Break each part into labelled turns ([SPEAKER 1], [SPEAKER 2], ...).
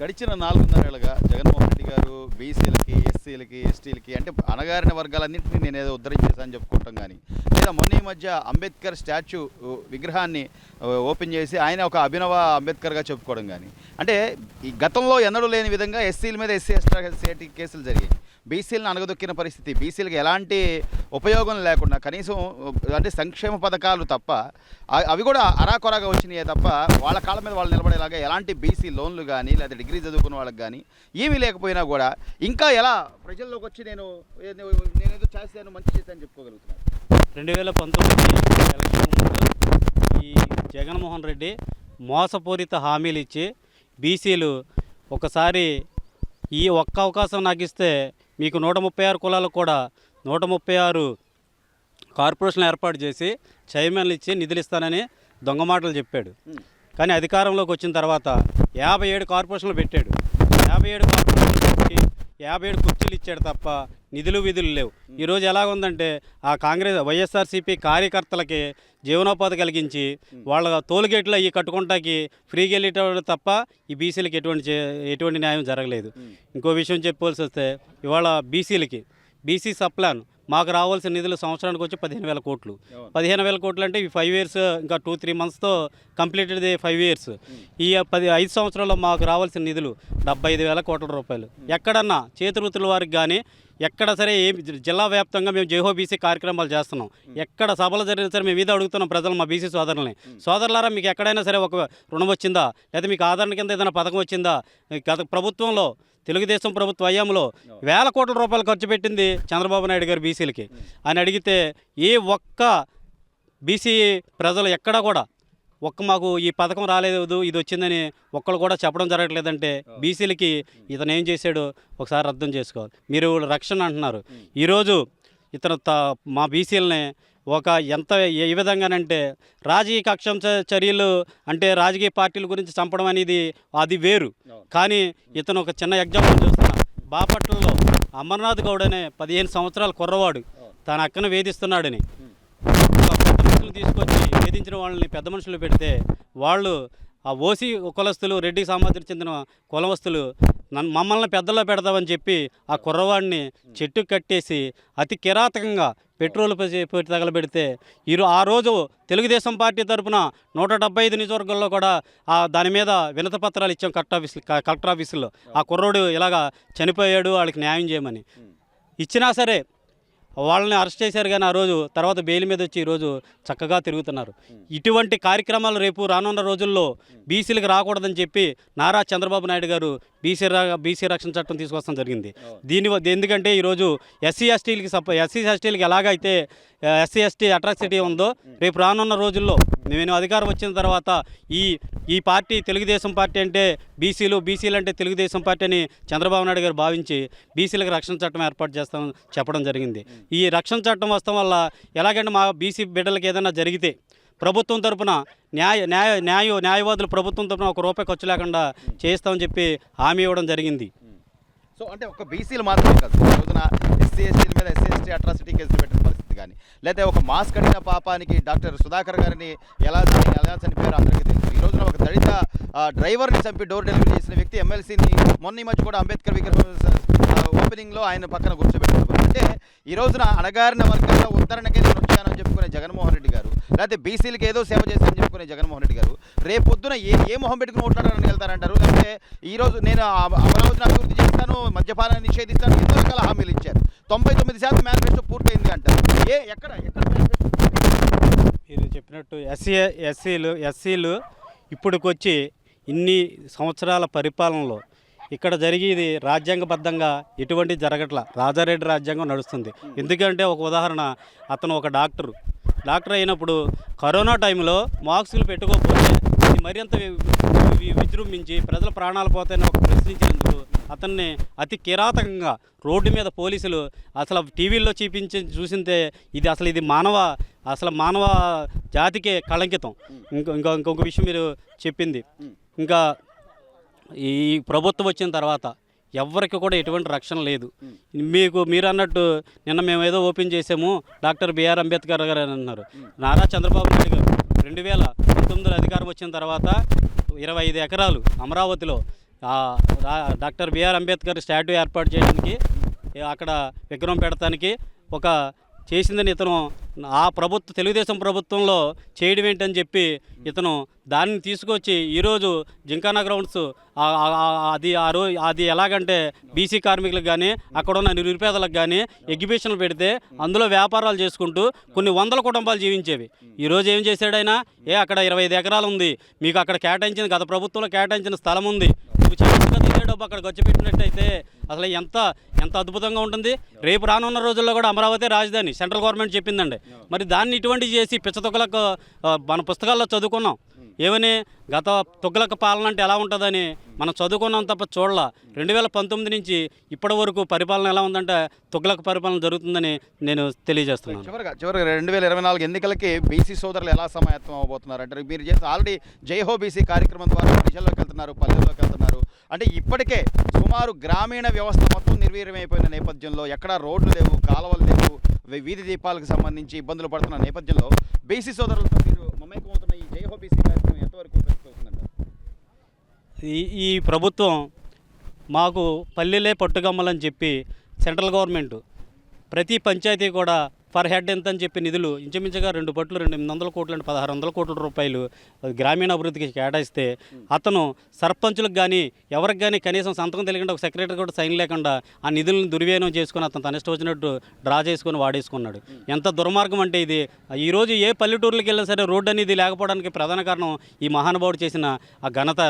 [SPEAKER 1] గడిచిన 4.5 ఏళ్ళుగా జగన్మోహన్ రెడ్డి గారు బీసీలకి, ఎస్సీలకి, ఎస్టీలకి అంటే అణగారిన వర్గాలన్నింటినీ నేనేదో ఉద్ధరించేసాను చెప్పుకోవటం కానీ, లేదా మొన్న ఈ మధ్య అంబేద్కర్ స్టాచ్యూ విగ్రహాన్ని ఓపెన్ చేసి ఆయన ఒక అభినవ అంబేద్కర్గా చెప్పుకోవడం కానీ, అంటే ఈ గతంలో ఎన్నడూ లేని విధంగా ఎస్సీల మీద ఎస్సీ ఎస్టీ కేసులు జరిగాయి. బీసీలను అణగదొక్కిన పరిస్థితి, బీసీలకు ఎలాంటి ఉపయోగం లేకుండా కనీసం అంటే సంక్షేమ పథకాలు తప్ప అవి కూడా అరాకొరాగా వచ్చినాయే తప్ప వాళ్ళ కాళ్ళ మీద వాళ్ళు నిలబడేలాగా ఎలాంటి బీసీ లోన్లు కానీ లేదా డిగ్రీ చదువుకున్న వాళ్ళకి కానీ ఏమీ లేకపోయినా కూడా ఇంకా ఎలా ప్రజల్లోకి వచ్చి నేనేదో చేశాను మంచి చేశాను చెప్పుకోగలుగుతున్నాను.
[SPEAKER 2] 2019 ఎలక్షన్ ముందు ఈ జగన్మోహన్ రెడ్డి మోసపూరిత హామీలు ఇచ్చి బీసీలు ఒకసారి ఈ ఒక్క అవకాశం నాకు ఇస్తే మీకు 136 కులాలకు కూడా 136 కార్పొరేషన్లు ఏర్పాటు చేసి చైర్మన్లు ఇచ్చి నిధులు ఇస్తానని దొంగ మాటలు చెప్పాడు. కానీ అధికారంలోకి వచ్చిన తర్వాత 57 కార్పొరేషన్లు పెట్టాడు. 57 కార్పొరేషన్లు పెట్టి 57 కుర్చీలు ఇచ్చాడు తప్ప నిధులు విధులు లేవు. ఈరోజు ఎలాగుందంటే ఆ కాంగ్రెస్ వైఎస్ఆర్సీపీ కార్యకర్తలకి జీవనోపాధి కలిగించి వాళ్ళ టోల్గేట్లు అవి కట్టుకుంటాకి ఫ్రీగా వెళ్ళేటప్పుడు తప్ప ఈ బీసీలకి ఎటువంటి న్యాయం జరగలేదు. ఇంకో విషయం చెప్పవలసి వస్తే ఇవాళ బీసీ సప్లాన్ మాకు రావాల్సిన నిధులు సంవత్సరానికి వచ్చి 15,000 కోట్లు. 15,000 కోట్లు అంటే ఈ 5 ఇయర్స్ ఇంకా 2-3 మంత్స్తో కంప్లీటెడ్ 5 ఇయర్స్. ఈ 5 సంవత్సరాల్లో మాకు రావాల్సిన నిధులు 75,000 కోట్ల రూపాయలు. ఎక్కడన్నా చేతివృత్తుల వారికి కానీ ఎక్కడ సరే జిల్లా వ్యాప్తంగా మేము జైహో బీసీ కార్యక్రమాలు చేస్తున్నాం. ఎక్కడ సభలు జరిగినా సరే మేము ఇది అడుగుతున్నాం ప్రజలు, మా బీసీ సోదరులారా మీకు ఎక్కడైనా సరే ఒక రుణం వచ్చిందా, లేదా మీకు ఆదరణ కింద ఏదైనా పథకం వచ్చిందా? గత ప్రభుత్వంలో తెలుగుదేశం ప్రభుత్వ హయాంలో 1,000 కోట్ల రూపాయలు ఖర్చు పెట్టింది చంద్రబాబు నాయుడు గారు బీసీలకి అని అడిగితే ఏ ఒక్క బీసీ ప్రజలు ఎక్కడా కూడా మాకు ఈ పథకం రాలేదు ఇది వచ్చిందని ఒక్కళ్ళు కూడా చెప్పడం జరగట్లేదంటే బీసీలకి ఇతను ఏం చేశాడో ఒకసారి అర్థం చేసుకోవాలి. మీరు రక్షణ అంటున్నారు. ఈరోజు ఇతను మా బీసీలని ఏ విధంగానంటే రాజకీయ కక్షం చర్యలు అంటే రాజకీయ పార్టీల గురించి చంపడం అనేది అది వేరు. కానీ ఇతను ఒక చిన్న ఎగ్జాంపుల్ చూస్తున్నా. బాపట్లలో అమర్నాథ్ గౌడ్ అనే 15 సంవత్సరాల కుర్రవాడు తన అక్కను వేధిస్తున్నాడని పెద్ద మనుషులు తీసుకొచ్చి వేధించిన వాళ్ళని పెద్ద మనుషులు పెడితే వాళ్ళు ఆ ఓసీ కులస్తులు రెడ్డికి సామాజిక చెందిన కులవస్తులు మమ్మల్ని పెద్దలో పెడతామని చెప్పి ఆ కుర్రవాడిని చెట్టు కట్టేసి అతి కిరాతకంగా పెట్రోల్ పెట్టి తగలబెడితే ఆ రోజు తెలుగుదేశం పార్టీ తరఫున 175 నియోజకవర్గాల్లో కూడా దాని మీద వినతి పత్రాలు ఇచ్చాం కలెక్టర్ ఆఫీసులో. ఆ కుర్రోడు ఇలాగా చనిపోయాడు వాళ్ళకి న్యాయం చేయమని ఇచ్చినా సరే వాళ్ళని అరెస్ట్ చేశారు. కానీ ఆ రోజు తర్వాత బెయిల్ మీద వచ్చి ఈరోజు చక్కగా తిరుగుతున్నారు. ఇటువంటి కార్యక్రమాలు రేపు రానున్న రోజుల్లో బీసీలకు రాకూడదని చెప్పి నారా చంద్రబాబు నాయుడు గారు బీసీ రక్షణ చట్టం తీసుకొస్తాం జరిగింది. ఎందుకంటే ఈరోజు ఎస్సీ ఎస్టీలకి ఎలాగైతే ఎస్సీ ఎస్టీ అట్రాసిటీ ఉందో రేపు రానున్న రోజుల్లో నేను అధికారం వచ్చిన తర్వాత ఈ పార్టీ తెలుగుదేశం పార్టీ అంటే బీసీలు అంటే తెలుగుదేశం పార్టీ అని చంద్రబాబు నాయుడు గారు భావించి బీసీలకు రక్షణ చట్టం ఏర్పాటు చేస్తామని చెప్పడం జరిగింది. ఈ రక్షణ చట్టం వస్తాం వల్ల ఎలాగంటే మా బీసీ బిడ్డలకు ఏదైనా జరిగితే ప్రభుత్వం తరపున న్యాయవాదులు ప్రభుత్వం తరపున ₹1 ఖర్చు లేకుండా చేస్తామని చెప్పి హామీ ఇవ్వడం జరిగింది.
[SPEAKER 1] సో అంటే ఒక బీసీలు మాత్రమే కాదు, రోజున ఎస్సీ ఎస్టీల మీద ఎస్సీ ఎస్టీ అట్రాసిటీ కేసులు పెట్టిన పరిస్థితి కానీ, లేదా ఒక మాస్క్ అడిగిన పాపానికి డాక్టర్ సుధాకర్ గారిని ఎలా చనిపోయారో అందరికీ తెలుసు. ఈ రోజున ఒక దళిత డ్రైవర్ని చంపి డోర్ డెలివరీ చేసిన వ్యక్తి ఎమ్మెల్సీని మొన్న ఈ మధ్య కూడా అంబేద్కర్ విగ్రహం ఓపెనింగ్లో ఆయన పక్కన కూర్చోబెట్టారు. అంటే ఈ రోజున అణగారిన వర్గాల ఉద్ధరణకే నేను వచ్చానని చెప్పుకునే జగన్మోహన్ రెడ్డి గారు, లేకపోతే బీసీలకు ఏదో సేవ చేశానని చెప్పుకునే జగన్మోహన్ రెడ్డి గారు రేపొద్దున ఏ మొహం పెట్టుకుని ఓట్లాడాలని వెళ్తారంటారు? లేకపోతే ఈరోజు నేను అమరావతిని అభివృద్ధి చేస్తాను, మద్యపానాన్ని నిషేధిస్తాను, ఎన్నో రకాల హామీలు ఇచ్చారు. 99% మేనిఫెస్టో పూర్తయింది అంటారు. ఎక్కడ
[SPEAKER 2] మీరు చెప్పినట్టు ఎస్సీలు ఇప్పటికొచ్చి ఇన్ని సంవత్సరాల పరిపాలనలో ఇక్కడ జరిగేది రాజ్యాంగబద్ధంగా ఎటువంటి జరగట్లా. రాజారెడ్డి రాజ్యాంగం నడుస్తుంది. ఎందుకంటే ఒక ఉదాహరణ, అతను ఒక డాక్టర్ అయినప్పుడు కరోనా టైంలో మాస్కులు పెట్టుకోకపోతే మరింత విజృంభించి ప్రజల ప్రాణాలు పోతాయని ఒక ప్రశ్నించినందుకు అతన్ని అతి కిరాతకంగా రోడ్డు మీద పోలీసులు అసలు టీవీల్లో చూసిందే ఇది మానవ జాతికే కళంకితం. ఇంకొక విషయం మీరు చెప్పింది, ఇంకా ఈ ప్రభుత్వం వచ్చిన తర్వాత ఎవరికి కూడా ఎటువంటి రక్షణ లేదు. మీరు అన్నట్టు నిన్న మేము ఏదో ఓపెన్ చేసాము డాక్టర్ బిఆర్ అంబేద్కర్ గారు అని అన్నారు. నారా చంద్రబాబు నాయుడు గారు 2019 అధికారం వచ్చిన తర్వాత 25 ఎకరాలు అమరావతిలో డాక్టర్ బిఆర్ అంబేద్కర్ స్టాట్యూ ఏర్పాటు చేయడానికి అక్కడ విగ్రహం పెడతానికి ఒక చేసిందని ఇతను ఆ తెలుగుదేశం ప్రభుత్వంలో చేయడం ఏంటని చెప్పి ఇతను దాన్ని తీసుకొచ్చి ఈరోజు జింకానా గ్రౌండ్స్ అది ఎలాగంటే బీసీ కార్మికులకు కానీ అక్కడ ఉన్న నిరుపేదలకు కానీ ఎగ్జిబిషన్లు పెడితే అందులో వ్యాపారాలు చేసుకుంటూ కొన్ని వందల కుటుంబాలు జీవించేవి. ఈరోజు ఏం చేశాడు ఆయన, అక్కడ 25 ఎకరాలు ఉంది, మీకు అక్కడ కేటాయించిన గత ప్రభుత్వంలో కేటాయించిన స్థలం ఉంది, నువ్వు చేతిగా తినే డబ్బు అక్కడ ఖర్చు పెట్టినట్టయితే అసలు ఎంత అద్భుతంగా ఉంటుంది. రేపు రానున్న రోజుల్లో కూడా అమరావతి రాజధాని సెంట్రల్ గవర్నమెంట్ చెప్పిందండి. మరి దాన్ని ఇటువంటి చేసి పిచ్చతొక్కలకు మన పుస్తకాల్లో చదువుకున్నాం ఏమని, గత తుగ్గలక పాలన అంటే ఎలా ఉంటుందని మనం చదువుకున్నాం తప్ప చూడాల. 2019 నుంచి ఇప్పటి వరకు పరిపాలన ఎలా ఉందంటే తుగ్గలక పరిపాలన జరుగుతుందని నేను తెలియజేస్తున్నాను.
[SPEAKER 1] చివరిగా 2024 ఎన్నికలకి బీసీ సోదరులు ఎలా సమాయత్తం అవబోతున్నారు అంటే, మీరు చేసి ఆల్రెడీ జైహో బీసీ కార్యక్రమం ద్వారా ప్రజల్లోకి వెళ్తున్నారు, పల్లెల్లోకి వెళ్తున్నారు. అంటే ఇప్పటికే సుమారు గ్రామీణ వ్యవస్థ మొత్తం నిర్వీర్యమైపోయిన నేపథ్యంలో ఎక్కడా రోడ్లు లేవు, కాలువలు లేవు, వీధి దీపాలకు సంబంధించి ఇబ్బందులు పడుతున్న నేపథ్యంలో బీసీ సోదరులతో మీరు మమేకమవుతున్న ఈ జైహో బీసీ కార్యక్రమం ఎంతవరకు ఉపయోగపడుతుందండి?
[SPEAKER 2] ఈ ప్రభుత్వం మాకు పల్లెలే పట్టుగమ్మలని చెప్పి సెంట్రల్ గవర్నమెంట్ ప్రతి పంచాయతీ కూడా పర్ హెడ్ ఎంత అని చెప్పి నిధులు ఇంచుమించుగా 2 పట్లు 800 కోట్లు అంటే 1600 కోట్ల రూపాయలు గ్రామీణ అభివృద్ధికి కేటాయిస్తే అతను సర్పంచులకు కానీ ఎవరికి కానీ కనీసం సంతకం తెలియకుండా ఒక సెక్రటరీ కూడా సైన్ లేకుండా ఆ నిధులను దుర్వినియోగం చేసుకుని అతను తన ఇష్టం వచ్చినట్టు డ్రా చేసుకొని వాడేసుకున్నాడు. ఎంత దుర్మార్గం అంటే ఇది. ఈరోజు ఏ పల్లెటూరులకు వెళ్ళినా సరే రోడ్డు అనేది లేకపోవడానికి ప్రధాన కారణం ఈ మహానుభావుడు చేసిన ఆ ఘనత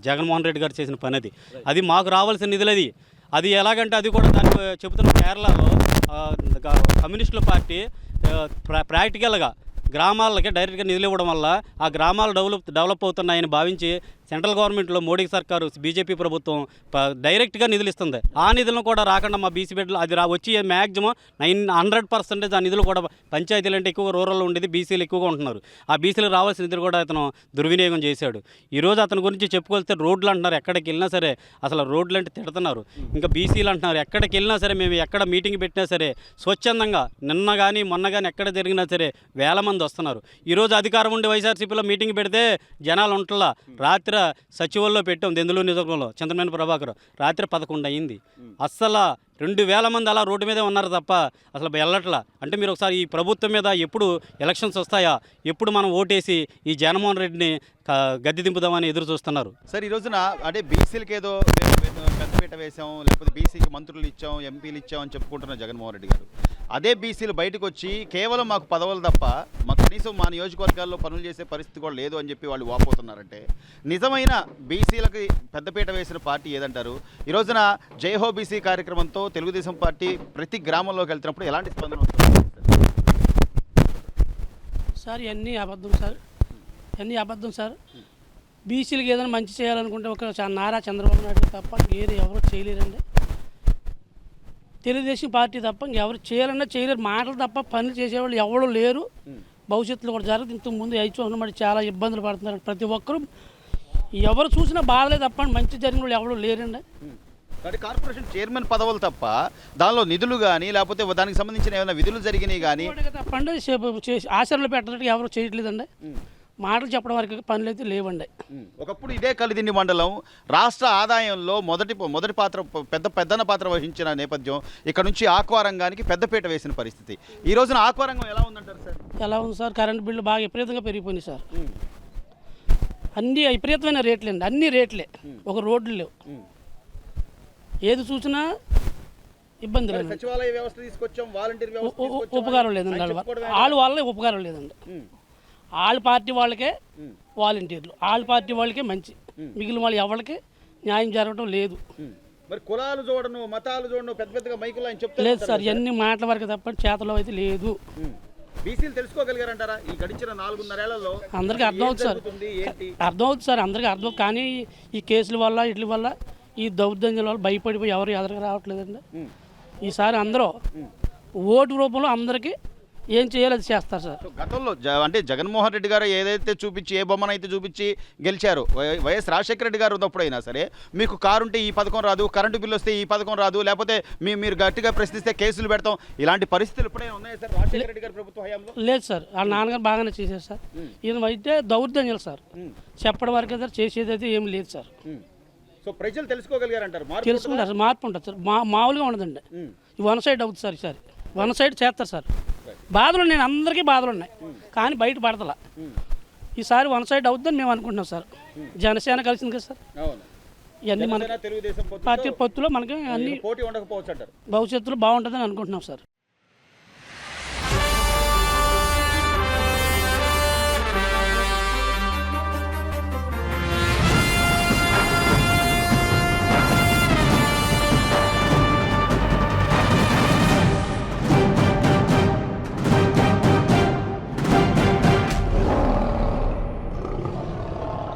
[SPEAKER 2] జగన్మోహన్ రెడ్డి గారు చేసిన పని. అది మాకు రావాల్సిన నిధులు. అది ఎలాగంటే అది కూడా దానికి చెబుతున్న కేరళలో కమ్యూనిస్టుల పార్టీ ప్రాక్టికల్గా గ్రామాలకి డైరెక్ట్గా నిధులు ఇవ్వడం వల్ల ఆ గ్రామాలు డెవలప్ అవుతున్నాయని భావించి సెంట్రల్ గవర్నమెంట్లో మోడీ సర్కారు బీజేపీ ప్రభుత్వం డైరెక్ట్గా నిధులు ఇస్తుంది. ఆ నిధులను కూడా రాకుండా మా బీసీ బిడ్డలు అది వచ్చి మ్యాక్సిమం 100% ఆ నిధులు కూడా పంచాయతీలు అంటే ఎక్కువ రూరల్లో ఉండేది, బీసీలు ఎక్కువగా ఉంటున్నారు. ఆ బీసీలకు రావాల్సిన నిధులు కూడా అతను దుర్వినియోగం చేశాడు. ఈరోజు అతని గురించి చెప్పుకొస్తే రోడ్లు అంటున్నారు, ఎక్కడికి వెళ్ళినా సరే అసలు రోడ్లు అంటే తిడుతున్నారు. ఇంకా బీసీలు అంటున్నారు, ఎక్కడికి వెళ్ళినా సరే మేము ఎక్కడ మీటింగ్ పెట్టినా సరే స్వచ్ఛందంగా నిన్న కానీ మొన్న కానీ ఎక్కడ జరిగినా సరే వేల మంది వస్తున్నారు. ఈరోజు అధికారం ఉండి వైఎస్ఆర్సీపీలో మీటింగ్ పెడితే జనాలు ఉంటలా. రాత్రి సచివాలయంలో పెట్టాం దెందులూరు నియోజకవర్గంలో చింతమనేని ప్రభాకర్, రాత్రి 11 అయింది. అస్సలు 2000 మంది అలా రోడ్డు మీదే ఉన్నారు తప్ప అసలు వెళ్ళట్లా. అంటే మీరు ఒకసారి ఈ ప్రభుత్వం మీద ఎప్పుడు ఎలక్షన్స్ వస్తాయా, ఎప్పుడు మనం ఓటేసి ఈ జగన్మోహన్ రెడ్డిని గద్దె దింపుదామని ఎదురు చూస్తున్నారు.
[SPEAKER 1] సార్, ఈ రోజున అంటే బీసీలకి ఏదో పెద్దపీట వేసాం, లేకపోతే బీసీకి మంత్రులు ఇచ్చాం, ఎంపీలు ఇచ్చాం అని చెప్పుకుంటున్న జగన్మోహన్ రెడ్డి గారు, అదే బీసీలు బయటకు వచ్చి కేవలం మాకు పదవులు తప్ప మాకు కనీసం మా నియోజకవర్గాల్లో పనులు చేసే పరిస్థితి కూడా లేదు అని చెప్పి వాళ్ళు వాపోతున్నారంటే నిజమైన బీసీలకి పెద్దపీట వేసిన పార్టీ ఏదంటారు? ఈ రోజున జైహో బీసీ కార్యక్రమంతో తెలుగుదేశం పార్టీ ప్రతి గ్రామంలోకి వెళ్తున్నప్పుడు ఎలాంటి స్పందన వస్తుంది
[SPEAKER 3] సార్? ఇవన్నీ అబద్ధం సార్. బీసీలకు ఏదైనా మంచి చేయాలనుకుంటే ఒక నారా చంద్రబాబు నాయుడు తప్ప ఏది ఎవరు చేయలేరండి. తెలుగుదేశం పార్టీ తప్ప ఇంకెవరు చేయాలన్నా చేయలేరు. మాటలు తప్ప పనులు చేసేవాళ్ళు ఎవరు లేరు. భవిష్యత్తులో కూడా జరుగుతుంది. ఇంతకుముందు ఐచోహన్ మరి చాలా ఇబ్బందులు పడుతున్నారు. ప్రతి ఒక్కరూ ఎవరు చూసినా బాధలే తప్ప మంచి జరిగిన వాళ్ళు ఎవరు లేరండి.
[SPEAKER 1] అంటే కార్పొరేషన్ చైర్మన్ పదవులు తప్ప దానిలో నిధులు కానీ లేకపోతే దానికి సంబంధించిన ఏమైనా విధులు జరిగినాయి కానీ
[SPEAKER 3] తప్పండి ఆచరణలు పెట్టడానికి ఎవరు చేయట్లేదండి. మాటలు చెప్పడం వరకు పనులు అయితే లేవండి.
[SPEAKER 1] ఒకప్పుడు ఇదే కలిదిండి మండలం రాష్ట్ర ఆదాయంలో మొదటి పెద్దన పాత్ర వహించిన నేపథ్యం. ఇక్కడ నుంచి ఆక్వా రంగానికి పెద్దపీట వేసిన పరిస్థితి. ఈ రోజున ఆక్వా రంగం ఎలా ఉందంటారు సార్?
[SPEAKER 3] ఎలా ఉంది సార్? కరెంట్ బిల్లు బాగా విపరీతంగా పెరిగిపోయింది సార్. అన్ని విపరీతమైన రేట్లు అండి, అన్ని రేట్లే, ఒక రోడ్లు లేవు. ఏది చూసినా ఇబ్బంది లేదు.
[SPEAKER 1] సచివాలయ వ్యవస్థ తీసుకొచ్చాం, వాలంటీర్ వ్యవస్థ
[SPEAKER 3] ఉపకారం లేదండి. వాళ్ళ వాళ్ళే ఉపకారం లేదండి. వాళ్ళ పార్టీ వాళ్ళకే వాలంటీర్లు, వాళ్ళ పార్టీ వాళ్ళకే మంచి, మిగిలిన వాళ్ళు ఎవరికి న్యాయం జరగడం లేదు.
[SPEAKER 1] మరి కులాలు చూడను, మతాలు చూడను, పెద్దగా మైకులు అని చెప్తారు
[SPEAKER 3] లేదు సార్. ఇవన్నీ మాటల వరకు తప్ప చేతలో అయితే లేదు.
[SPEAKER 1] బీసీలు తెలుసుకోగలిగారంటారా ఈ గడిచిన 4.5 ఏళ్లలో?
[SPEAKER 3] అందరికీ అర్థమవుతుంది సార్, అర్థమవుతుంది సార్, అందరికీ అర్థం. కానీ ఈ కేసుల వల్ల వీటి వల్ల ఈ దౌర్జన్యాల వల్ల భయపడిపోయి ఎవరు ఎదురుగా రావట్లేదండి. ఈసారి అందరూ ఓటు రూపంలో అందరికీ ఏం చేయాలో అది చేస్తారు సార్.
[SPEAKER 1] గతంలో అంటే జగన్మోహన్ రెడ్డి గారు ఏదైతే చూపించి ఏ బొమ్మనైతే చూపించి గెలిచారు, వైఎస్ రాజశేఖర రెడ్డి గారు ఉన్నప్పుడైనా సరే మీకు కారు ఉంటే ఈ పథకం రాదు, కరెంటు బిల్లు వస్తే ఈ పథకం రాదు, లేకపోతే మీరు గట్టిగా ప్రశ్నిస్తే కేసులు పెడతాం, ఇలాంటి పరిస్థితులు ఎప్పుడైనా ఉన్నాయా సార్ రాజశేఖర రెడ్డి గారి ప్రభుత్వ హయాంలో?
[SPEAKER 3] లేదు సార్. వాళ్ళ నాన్నగారు బాగానే చేశారు సార్. ఈయన అయితే దౌర్జన్యాలు సార్, చెప్పడం వరకే సార్, చేసేది అయితే ఏమి లేదు సార్.
[SPEAKER 1] సో ప్రజలు తెలుసుకోగలిగారంటారు మార్పు
[SPEAKER 3] తెలుసుకుంటారు సార్, మార్పు ఉంటుంది సార్. మామూలుగా ఉండదండి. ఈ వన్ సైడ్ అవుతుంది సార్. ఈసారి వన్ సైడ్ చేస్తారు సార్. బాధలు ఉన్నాయి, అందరికీ బాధలు ఉన్నాయి, కానీ బయట పడతలా. ఈసారి వన్ సైడ్ అవుతుందని మేము అనుకుంటున్నాం సార్. జనసేన కలిసింది కదా సార్.
[SPEAKER 1] అవును.
[SPEAKER 3] ఇవన్నీ మనకి
[SPEAKER 1] తెలుగుదేశం
[SPEAKER 3] పార్టీ పొత్తులో మనకి అన్ని
[SPEAKER 1] పోటీ ఉండకపోవచ్చు అంటారు.
[SPEAKER 3] భవిష్యత్తులో బాగుంటుందని అనుకుంటున్నాం సార్.